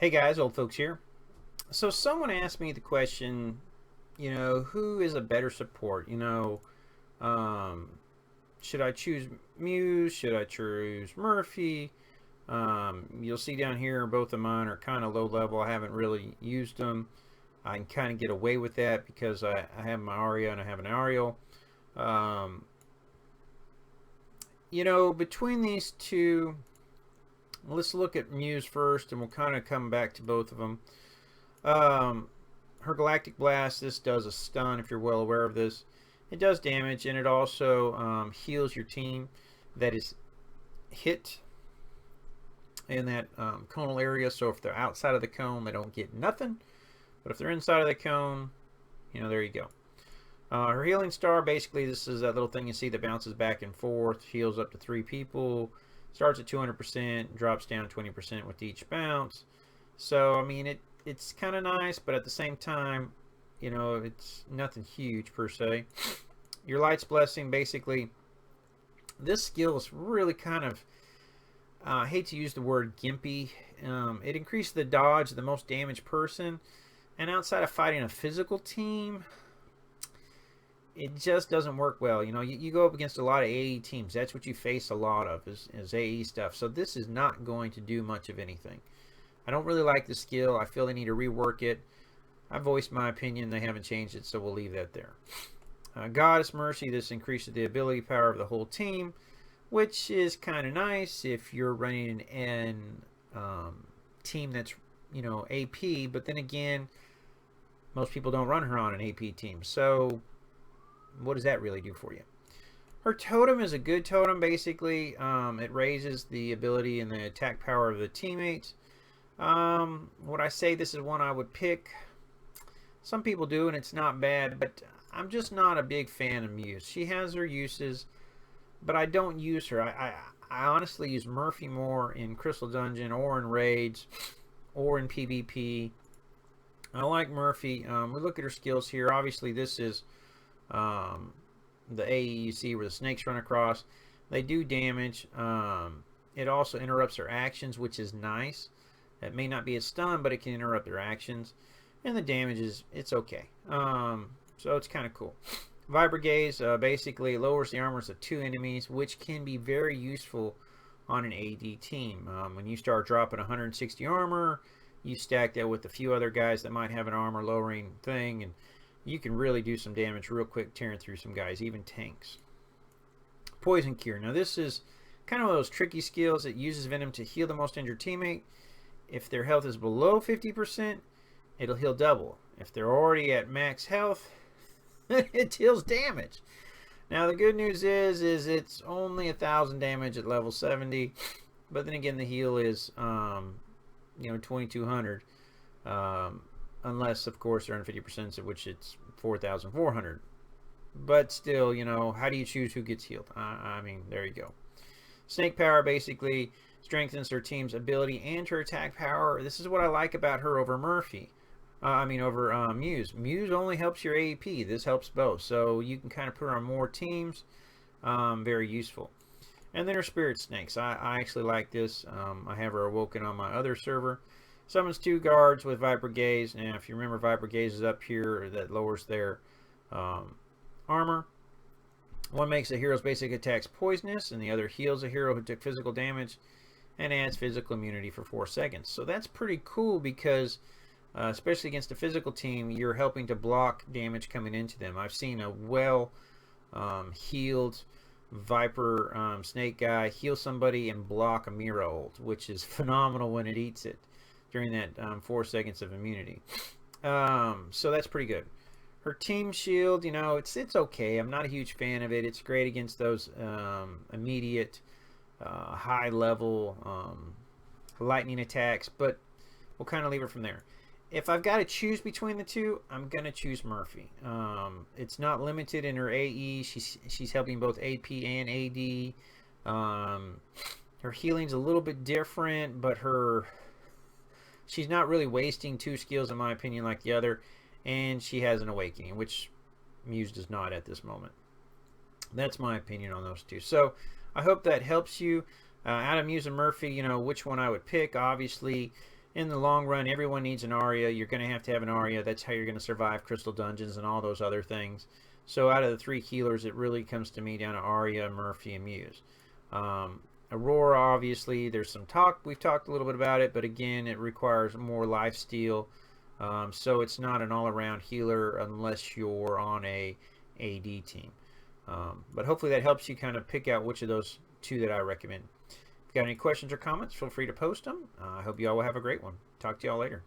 Hey guys, old folks here. So someone asked me the question, who is a better support? Um, should I choose Muse? Should I choose Murphy? You'll see down here both of mine are kind of low level. I haven't really used them. I can kind of get away with that because I have my Aria and I have an Ariel. Um, between these two, let's look at Muse first and we'll kind of come back to both of them. Um, Her Galactic Blast, this does a stun if you're well aware of this. It does damage and it also heals your team that is hit in that conal area. So if they're outside of the cone, they don't get nothing. But if they're inside of the cone, there you go. Her Healing Star, basically, this is that little thing you see that bounces back and forth, heals up to 3 people, starts at 200%, drops down 20% with each bounce. So, I mean, it's kind of nice, but at the same time, it's nothing huge per se. Your Light's Blessing, basically, this skill is really kind of, I hate to use the word gimpy. It increases the dodge of the most damaged person, and outside of fighting a physical team, it just doesn't work well. You go up against a lot of AE teams. That's what you face a lot of is AE stuff. So this is not going to do much of anything. I don't really like the skill. I feel they need to rework it. I voiced my opinion. They haven't changed it, so we'll leave that there. Goddess Mercy, this increases the ability power of the whole team, which is kind of nice if you're running an team that's, AP. But then again, most people don't run her on an AP team. So what does that really do for you? Her totem is a good totem, basically. It raises the ability and the attack power of the teammates. Would I say this is one I would pick? Some people do, and it's not bad, but I'm just not a big fan of Muse. She has her uses, but I don't use her. I honestly use Murphy more in Crystal Dungeon or in raids or in PvP. I like Murphy. We look at her skills here. Obviously, this is the AE you see where the snakes run across. They do damage. It also interrupts their actions, which is nice. It may not be a stun, but it can interrupt their actions. And the damage it's okay. So it's kind of cool. Viper Gaze, basically lowers the armors of 2 enemies, which can be very useful on an AD team. When you start dropping 160 armor, you stack that with a few other guys that might have an armor lowering thing, and you can really do some damage real quick, tearing through some guys, even tanks. Poison Cure. Now this is kind of one of those tricky skills. It uses Venom to heal the most injured teammate. If their health is below 50%, it'll heal double. If they're already at max health, it deals damage. Now the good news is it's only 1,000 damage at level 70, but then again the heal is 2,200, unless of course they're in 50%, of which it's 4,400. But still, how do you choose who gets healed? I mean, there you go. Snake Power basically strengthens her team's ability and her attack power. This is what I like about her over Murphy. Over Muse. Muse only helps your AP. This helps both. So you can kind of put her on more teams. Very useful. And then her Spirit Snakes. I actually like this. I have her awoken on my other server. Summons 2 guards with Viper Gaze. Now, if you remember, Viper Gaze is up here. That lowers their armor. One makes the hero's basic attacks poisonous, and the other heals a hero who took physical damage and adds physical immunity for 4 seconds. So that's pretty cool because, especially against a physical team, you're helping to block damage coming into them. I've seen a healed Viper Snake guy heal somebody and block a Mira ult, which is phenomenal when it eats it during that 4 seconds of immunity. So that's pretty good. Her team shield, it's okay. I'm not a huge fan of it. It's great against those immediate, high level lightning attacks, but we'll kind of leave it from there. If I've got to choose between the two, I'm going to choose Murphy. It's not limited in her AE. She's helping both AP and AD. Her healing's a little bit different, but she's not really wasting 2 skills, in my opinion, like the other. And she has an awakening, which Muse does not at this moment. That's my opinion on those two. So I hope that helps you. Out of Muse and Murphy, which one I would pick. Obviously, in the long run, everyone needs an Arya. You're going to have an Arya. That's how you're going to survive Crystal Dungeons and all those other things. So out of the 3 healers, it really comes to me down to Arya, Murphy, and Muse. Aurora, obviously, there's some talk. We've talked a little bit about it, but again, it requires more lifesteal. So it's not an all-around healer unless you're on a AD team. But hopefully that helps you kind of pick out which of those 2 that I recommend. If you got any questions or comments, feel free to post them. I hope you all will have a great one. Talk to you all later.